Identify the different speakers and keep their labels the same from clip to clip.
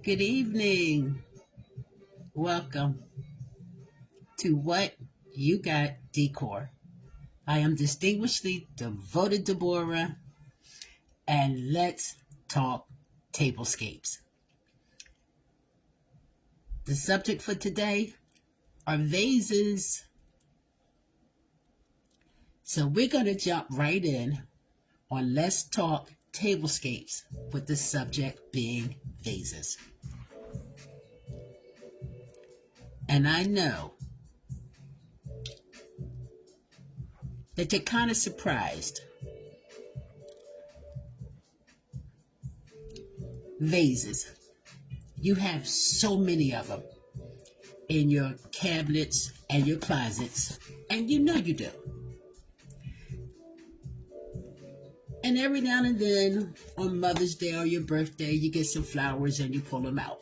Speaker 1: Good evening. Welcome to What You Got Decor. I am distinguishedly devoted Deborah, and let's talk tablescapes. The subject for today are vases. So we're going to jump right in on Let's Talk Tablescapes, with the subject being vases. And I know that you're kind of surprised. Vases. You have so many of them in your cabinets and your closets, and you know you do. And every now and then, on Mother's Day or your birthday, you get some flowers and you pull them out.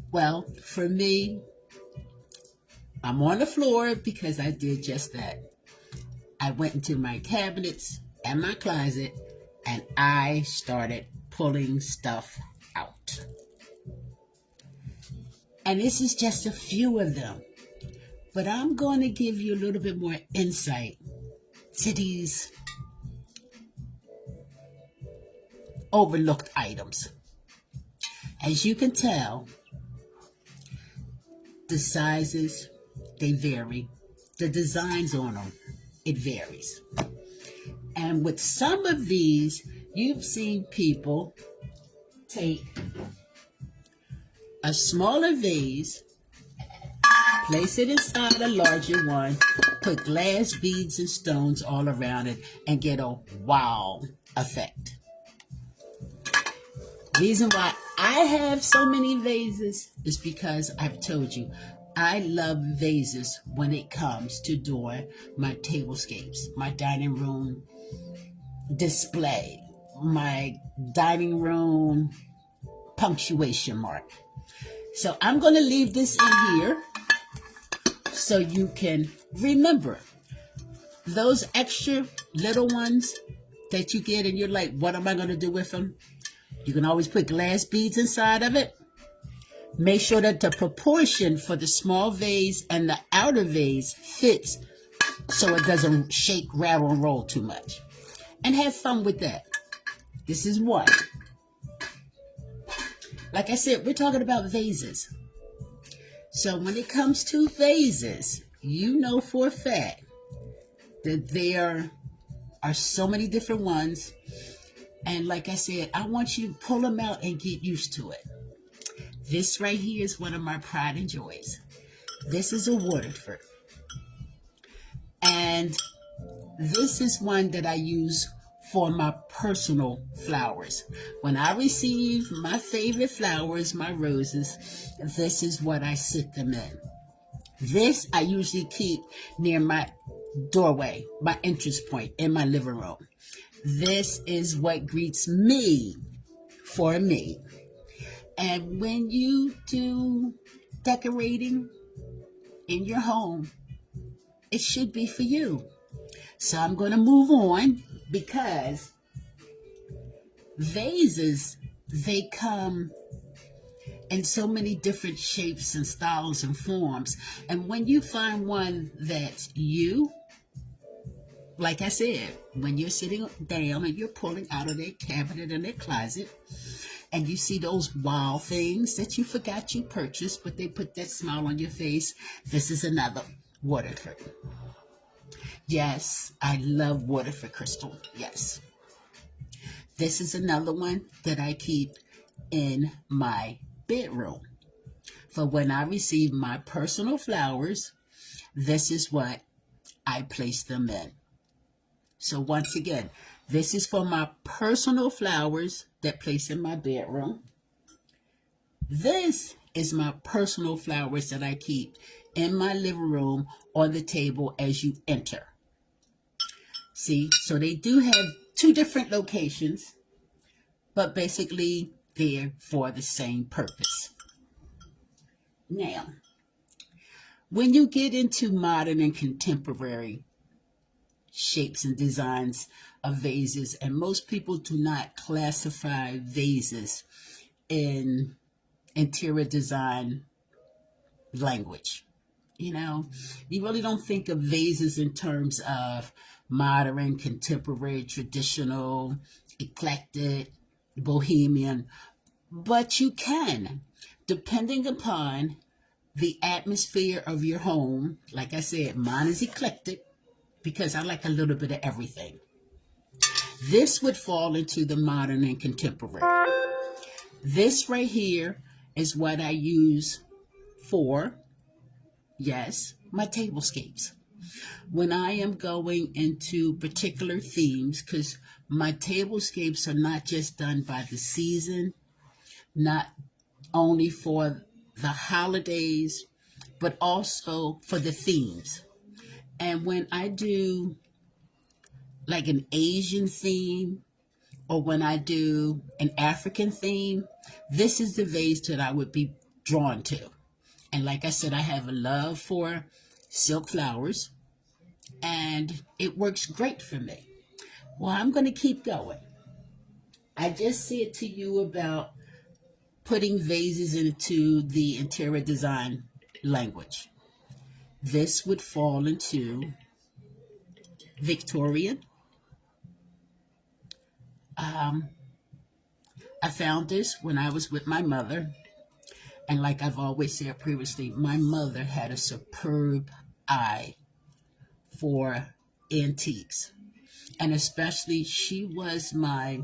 Speaker 1: Well, for me, I'm on the floor because I did just that. I went into my cabinets and my closet, and I started pulling stuff out. And this is just a few of them. But I'm going to give you a little bit more insight to these overlooked items. As you can tell, the sizes, they vary. The designs on them, it varies. And with some of these, you've seen people take a smaller vase, place it inside a larger one, put glass beads and stones all around it, and get a wow effect. Reason why I have so many vases is because I've told you, I love vases when it comes to doing my tablescapes, my dining room display, my dining room punctuation mark. So I'm going to leave this in here so you can remember those extra little ones that you get and you're like, what am I going to do with them? You can always put glass beads inside of it. Make sure that the proportion for the small vase and the outer vase fits so it doesn't shake, rattle, and roll too much. And have fun with that. This is one. Like I said, we're talking about vases. So when it comes to vases, you know for a fact that there are so many different ones. And like I said, I want you to pull them out and get used to it. This right here is one of my pride and joys. This is a Waterford. And this is one that I use for my personal flowers. When I receive my favorite flowers, my roses, this is what I sit them in. This I usually keep near my doorway, my entrance point in my living room. This is what greets me for me. And when you do decorating in your home, it should be for you. So I'm going to move on because vases, they come in so many different shapes and styles and forms. And when you find one that you, like I said, when you're sitting down and you're pulling out of their cabinet and their closet, and you see those wow things that you forgot you purchased, but they put that smile on your face, this is another Waterford. Yes, I love Waterford crystal. Yes. This is another one that I keep in my bedroom. For when I receive my personal flowers, this is what I place them in. So once again, this is for my personal flowers that place in my bedroom. This is my personal flowers that I keep in my living room on the table as you enter. See, so they do have two different locations, but basically they're for the same purpose. Now, when you get into modern and contemporary shapes and designs of vases, and most people do not classify vases in interior design language. You know, you really don't think of vases in terms of modern, contemporary, traditional, eclectic, bohemian, but you can, depending upon the atmosphere of your home. Like I said, mine is eclectic because I like a little bit of everything. This would fall into the modern and contemporary. This right here is what I use for, yes, my tablescapes. When I am going into particular themes, because my tablescapes are not just done by the season, not only for the holidays, but also for the themes. And when I do like an Asian theme, or when I do an African theme, this is the vase that I would be drawn to. And like I said, I have a love for silk flowers, and it works great for me. Well, I'm going to keep going. I just said to you about putting vases into the interior design language. This would fall into Victorian. Um, I found this when I was with my mother. And like I've always said previously, my mother had a superb eye for antiques. And especially, she was my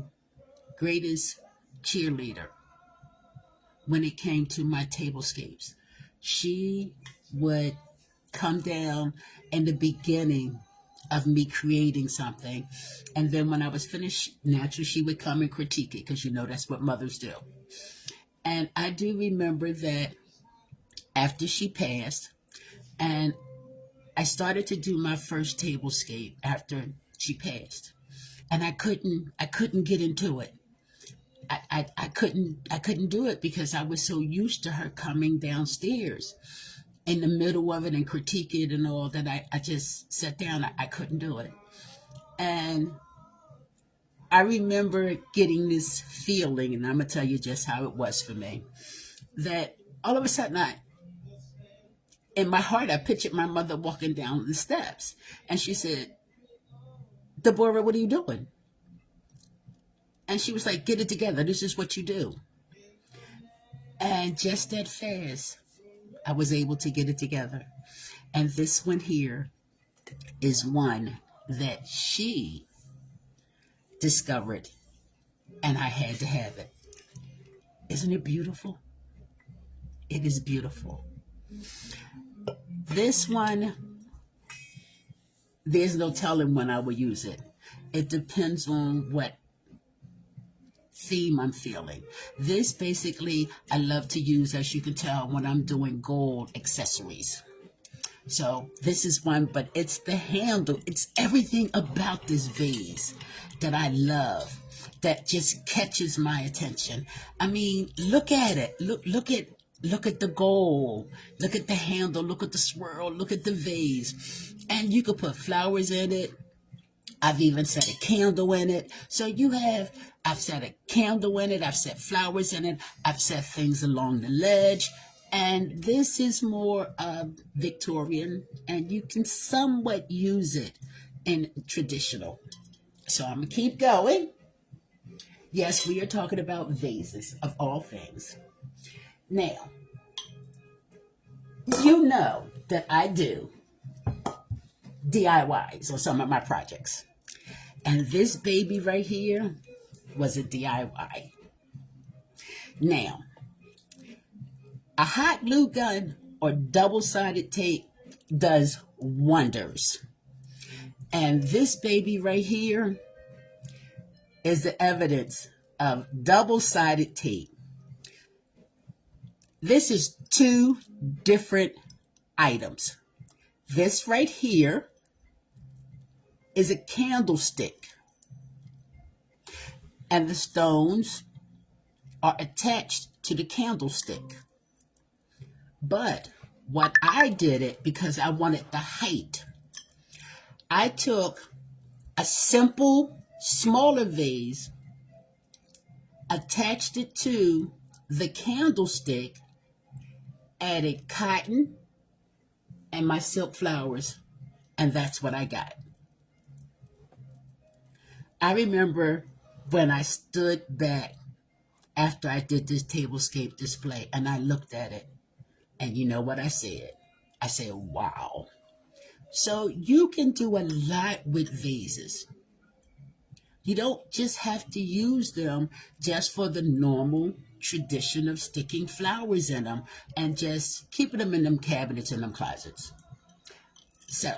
Speaker 1: greatest cheerleader when it came to my tablescapes. She would come down in the beginning of me creating something. And then when I was finished, naturally, she would come and critique it because you know that's what mothers do. And I do remember that after she passed, and I started to do my first tablescape after she passed. And I couldn't get into it. I couldn't do it because I was so used to her coming downstairs in the middle of it and critique it and all that. I just sat down. I couldn't do it. And I remember getting this feeling, and I'm going to tell you just how it was for me, that all of a sudden in my heart, I pictured my mother walking down the steps. And she said, Deborah, what are you doing? And she was like, get it together. This is what you do. And just that fast, I was able to get it together. And this one here is one that she discovered, and I had to have it. Isn't it beautiful? It is beautiful. This one, there's no telling when I will use it. It depends on what theme I'm feeling. This basically I love to use, as you can tell, when I'm doing gold accessories. So this is one, but it's the handle. It's everything about this vase that I love, that just catches my attention. I mean, look at it. Look at the gold. Look at the handle. Look at the swirl. Look at the vase. And you could put flowers in it. I've even set a candle in it. So I've set a candle in it. I've set flowers in it. I've set things along the ledge. And this is more Victorian, and you can somewhat use it in traditional. So I'm going to keep going. Yes, we are talking about vases of all things. Now, you know that I do DIYs on some of my projects. And this baby right here was a DIY. Now, a hot glue gun or double-sided tape does wonders. And this baby right here is the evidence of double-sided tape. This is two different items. This right here is a candlestick, and the stones are attached to the candlestick. But what I did it because I wanted the height. I took a simple, smaller vase, attached it to The candlestick added cotton and my silk flowers, and that's what I got. I remember when I stood back after I did this tablescape display and I looked at it, and you know what I said? I said, wow. So you can do a lot with vases. You don't just have to use them just for the normal tradition of sticking flowers in them and just keeping them in them cabinets and them closets. So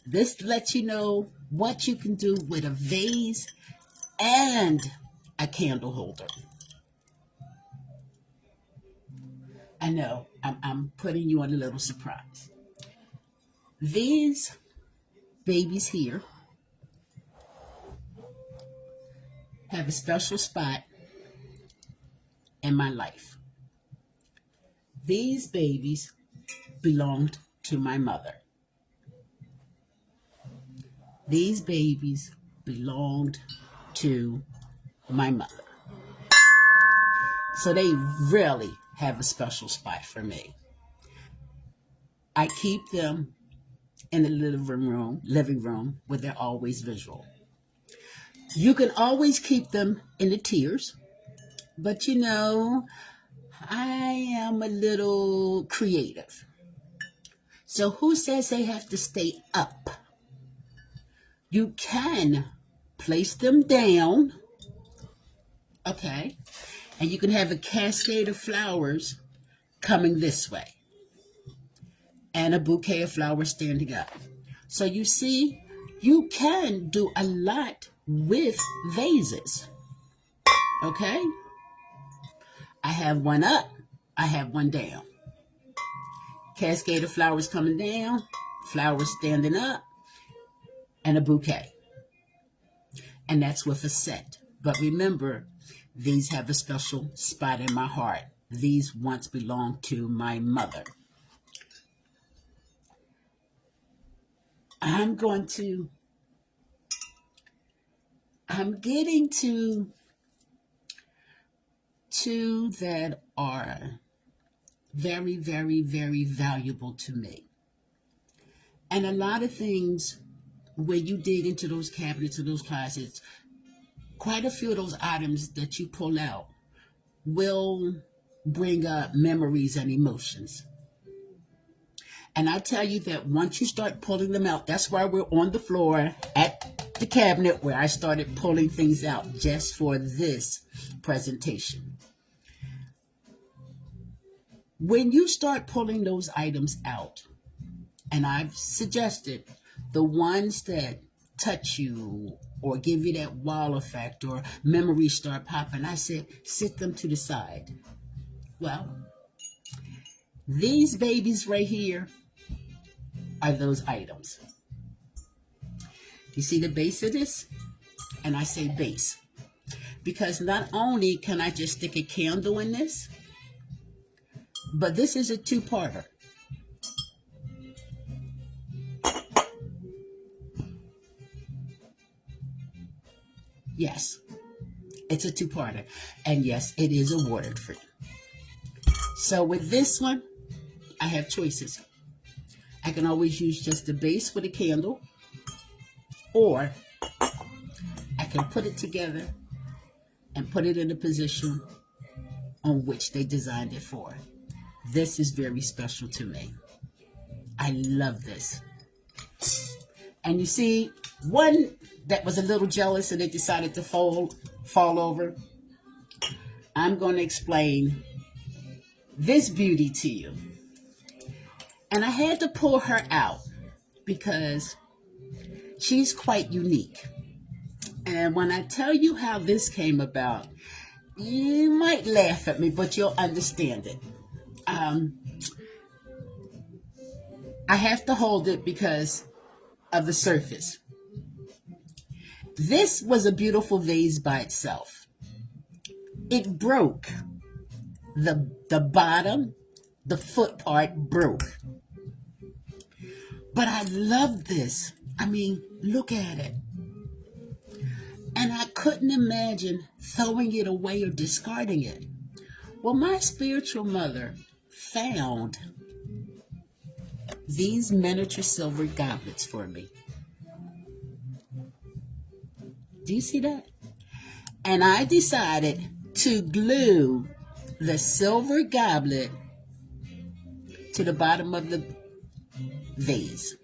Speaker 1: this lets you know what you can do with a vase and a candle holder. I know I'm putting you on a little surprise. These babies here have a special spot in my life. These babies belonged to my mother. These babies belonged to my mother. So they really have a special spot for me. I keep them in the living room where they're always visual. You can always keep them in the tiers, but you know, I am a little creative. So who says they have to stay up? You can place them down, okay, and you can have a cascade of flowers coming this way and a bouquet of flowers standing up. So you see, you can do a lot with vases, okay? I have one up, I have one down. Cascade of flowers coming down, flowers standing up, and a bouquet. And that's with a set. But remember, these have a special spot in my heart. These once belonged to my mother. I'm getting to two that are very, very, very valuable to me. And a lot of things, when you dig into those cabinets or those closets, quite a few of those items that you pull out will bring up memories and emotions. And I tell you that once you start pulling them out, that's why we're on the floor at the cabinet where I started pulling things out just for this presentation. When you start pulling those items out, and I've suggested the ones that touch you or give you that wow effect or memories start popping, I said, sit them to the side. Well, these babies right here are those items. You see the base of this? And I say base because not only can I just stick a candle in this, but this is a two-parter. Yes, it's a two-parter. And yes, it is a water-free. So with this one, I have choices. I can always use just the base with a candle, or I can put it together and put it in the position on which they designed it for. This is very special to me. I love this. And you see, one that was a little jealous and it decided to fall over, I'm going to explain this beauty to you. And I had to pull her out because she's quite unique. And when I tell you how this came about, you might laugh at me, but you'll understand it. I have to hold it because of the surface. This was a beautiful vase by itself. It broke. The bottom, the foot part broke. But I love this. I mean, look at it. And I couldn't imagine throwing it away or discarding it. Well, my spiritual mother found these miniature silver goblets for me. Do you see that? And I decided to glue the silver goblet to the bottom of the vase.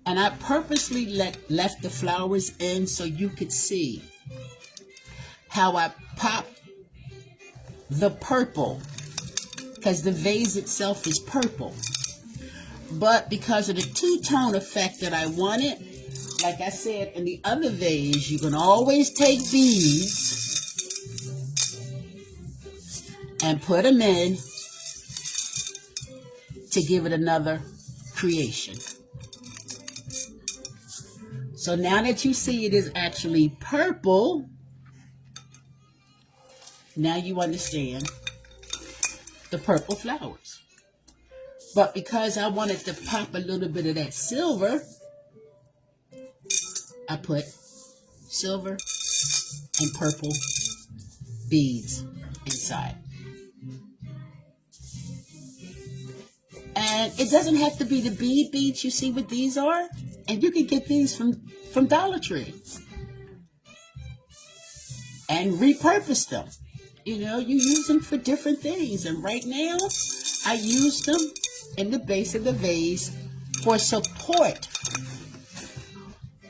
Speaker 1: And I purposely left the flowers in so you could see how I popped the purple, because the vase itself is purple. But because of the two-tone effect that I wanted, like I said in the other vase, you can always take beads and put them in to give it another creation. So now that you see it is actually purple, now you understand the purple flowers. But because I wanted to pop a little bit of that silver, I put silver and purple beads inside. And it doesn't have to be the bead beads you see what these are. And you can get these from Dollar Tree and repurpose them. You know, you use them for different things. And right now, I use them in the base of the vase for support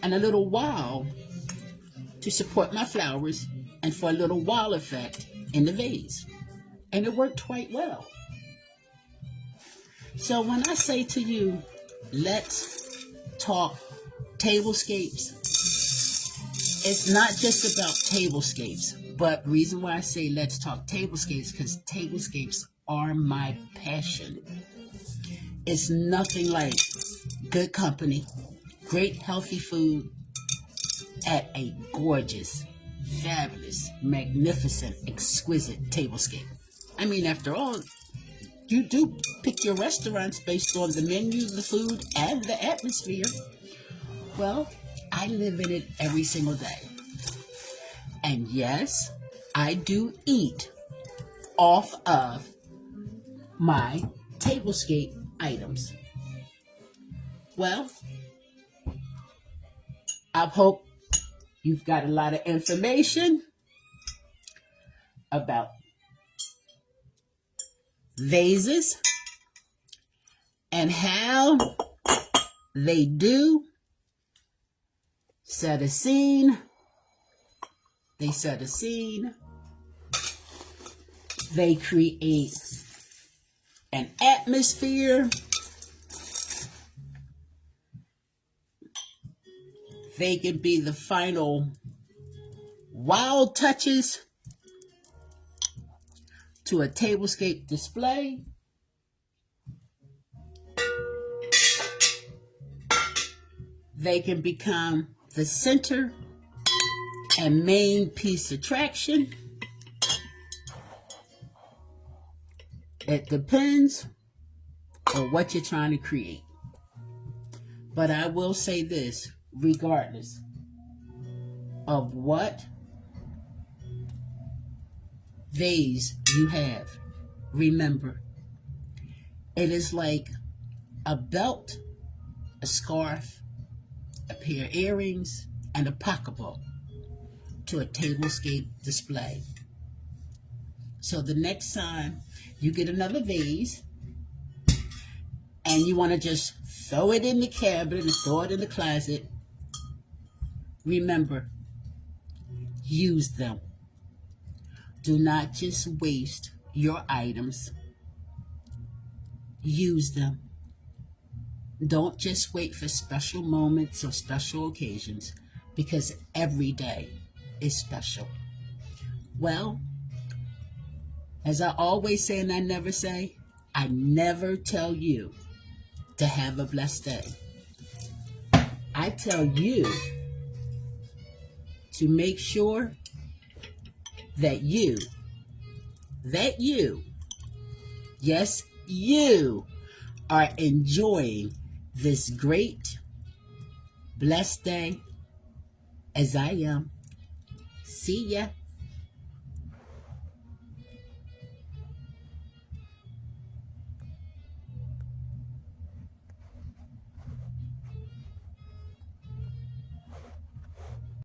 Speaker 1: and a little wow to support my flowers and for a little wow effect in the vase. And it worked quite well. So when I say to you, let's talk tablescapes, it's not just about tablescapes, but the reason why I say let's talk tablescapes, because tablescapes are my passion. It's nothing like good company, great healthy food at a gorgeous, fabulous, magnificent, exquisite tablescape. I mean, after all, you do pick your restaurants based on the menu, the food, and the atmosphere. Well, I live in it every single day. And yes, I do eat off of my tablescape items. Well, I hope you've got a lot of information about vases and how they do set a scene. They set a scene. They create an atmosphere. They can be the final wow touches to a tablescape display. They can become the center and main piece attraction. It depends on what you're trying to create. But I will say this, regardless of what vase you have, remember, it is like a belt, a scarf, a pair of earrings, and a pocketbook to a tablescape display. So the next time you get another vase and you want to just throw it in the cabinet and throw it in the closet, remember, use them. Do not just waste your items. Use them. Don't just wait for special moments or special occasions, because every day is special. Well, as I always say and I never say, I never tell you to have a blessed day. I tell you to make sure that you, yes, you are enjoying this great, blessed day as I am. See ya.